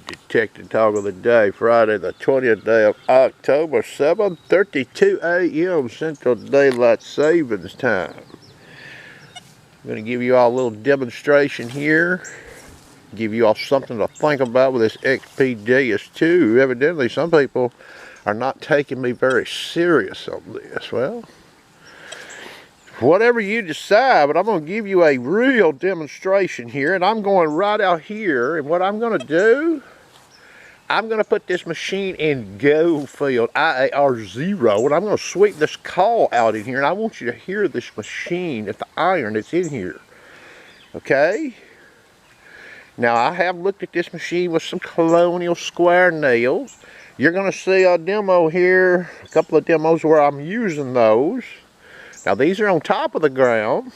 Detecting Talk of the Day, Friday the 20th day of October, 7:32 a.m. Central Daylight Savings Time. I'm going to give you all a little demonstration here, give you all something to think about with this XPDS2. Evidently, some people are not taking me very serious on this. Well, whatever you decide, but I'm going to give you a real demonstration here, and I'm going right out here, and what I'm going to do, I'm going to put this machine in go field, IAR0, and I'm going to sweep this call out in here, and I want you to hear this machine at the iron that's in here, okay? Now, I have looked at this machine with some Colonial square nails. You're going to see a demo here, a couple of demos where I'm using those. Now, these are on top of the ground.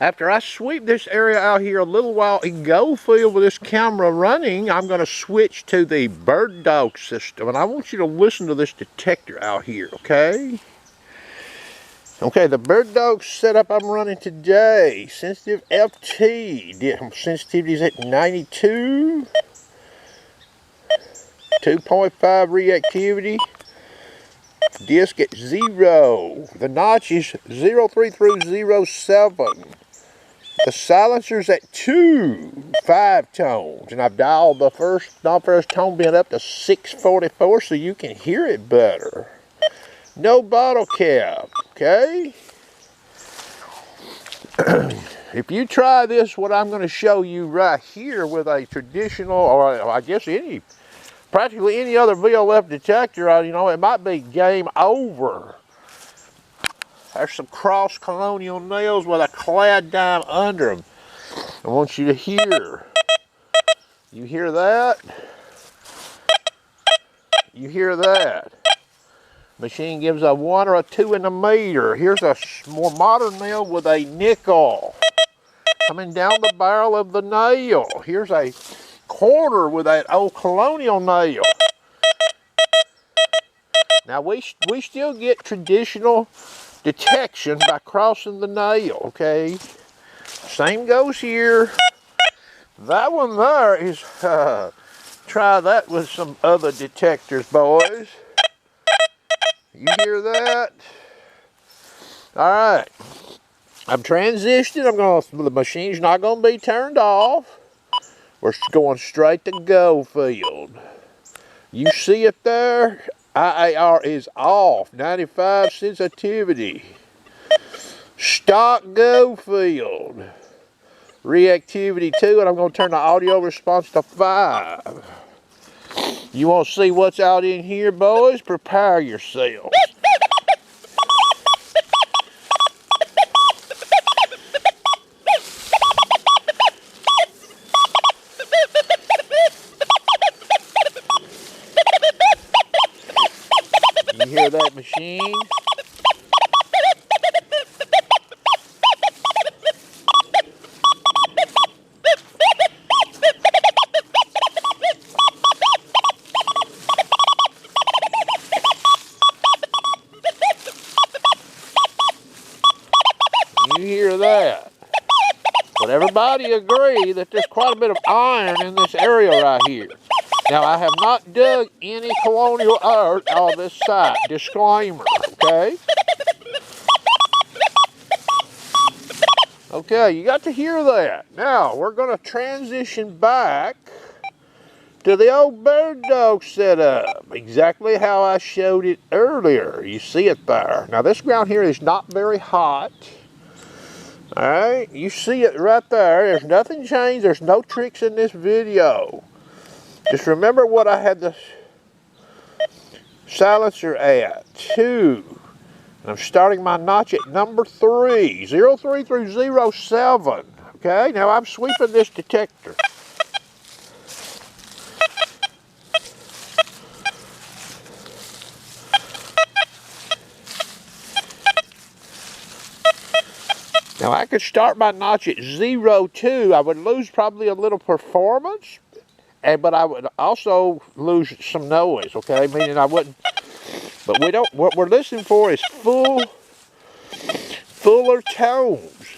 After I sweep this area out here a little while in go field with this camera running, I'm going to switch to the Bird Dog system. And I want you to listen to this detector out here, okay? Okay, the Bird Dog setup I'm running today, sensitive FT, sensitivity is at 92, 2.5 reactivity. Disc at 0. The notch is 03 through 07. The silencer's at 2, 5 tones. And I've dialed the first tone bend up to 644 so you can hear it better. No bottle cap, okay? If you try this, what I'm going to show you right here with a traditional, or I guess practically any other VLF detector, it might be game over. There's some cross Colonial nails with a clad dime under them. I want you to hear. You hear that? You hear that? Machine gives a 1 or a 2 in the meter. Here's a more modern nail with a nickel coming down the barrel of the nail. Here's a corner with that old Colonial nail. Now we still get traditional detection by crossing the nail, okay? Same goes here. That one there is, try that with some other detectors, boys. You hear that? All right. I'm transitioning. The machine's not going to be turned off. We're going straight to go field. You see it there? IAR is off. 95 sensitivity. Stock go field. Reactivity 2, and I'm going to turn the audio response to 5. You want to see what's out in here, boys? Prepare yourselves. You hear that machine? You hear that? But everybody agree that there's quite a bit of iron in this area right here. Now, I have not dug any Colonial earth on this site. Disclaimer, okay? Okay, you got to hear that. Now, we're going to transition back to the old Bird Dog setup. Exactly how I showed it earlier. You see it there. Now, this ground here is not very hot. Alright, you see it right there. There's nothing changed. There's no tricks in this video. Just remember what I had the silencer at, 2. And I'm starting my notch at number 3, 03 through 07. Okay, now I'm sweeping this detector. Now I could start my notch at 02. I would lose probably a little performance, but I would also lose some noise, okay? Meaning I wouldn't, but what we're listening for is fuller tones,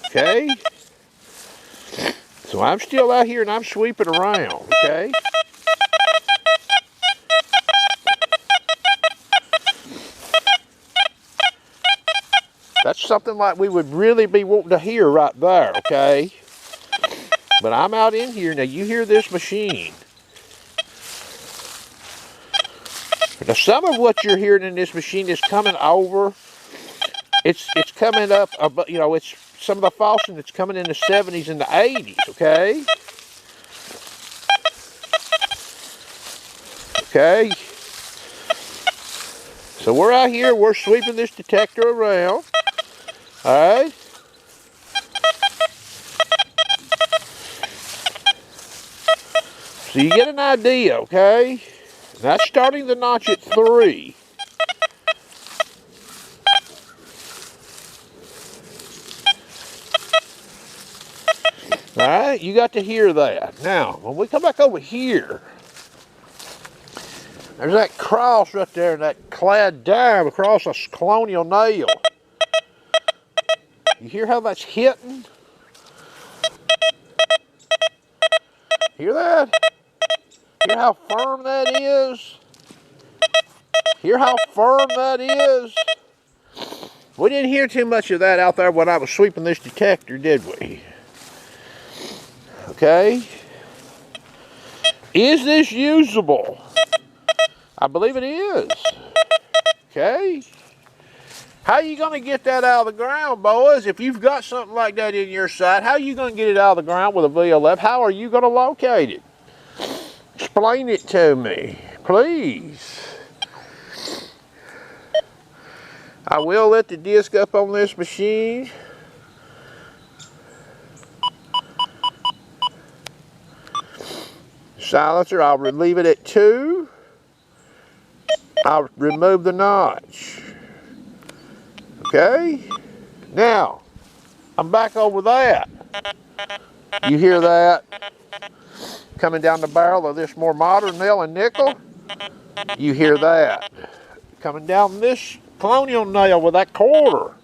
okay? So I'm still out here and I'm sweeping around, okay? That's something like we would really be wanting to hear right there, okay? But I'm out in here. Now you hear this machine. Now some of what you're hearing in this machine is coming over. It's coming up, you know, it's some of the falsing that's coming in the 70s and the 80s, okay? Okay. So we're out here, we're sweeping this detector around. Alright? So you get an idea, okay? That's starting the notch at 3. Alright, you got to hear that. Now, when we come back over here, there's that cross right there, that clad dime across a colonial nail. You hear how that's hitting? Hear that? Hear how firm that is? Hear how firm that is? We didn't hear too much of that out there when I was sweeping this detector, did we? Okay. Is this usable? I believe it is. Okay. How are you going to get that out of the ground, boys? If you've got something like that in your sight, how are you going to get it out of the ground with a VLF? How are you going to locate it? Explain it to me, please. I will let the disc up on this machine. Silencer, I'll leave it at 2. I'll remove the notch. Okay? Now, I'm back over that. You hear that? Coming down the barrel of this more modern nail and nickel. You hear that? Coming down this colonial nail with that quarter.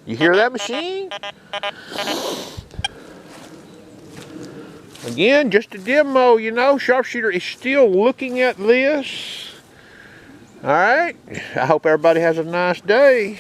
You hear that machine? Again, just a demo, you know. Sharpshooter is still looking at this. Alright, I hope everybody has a nice day.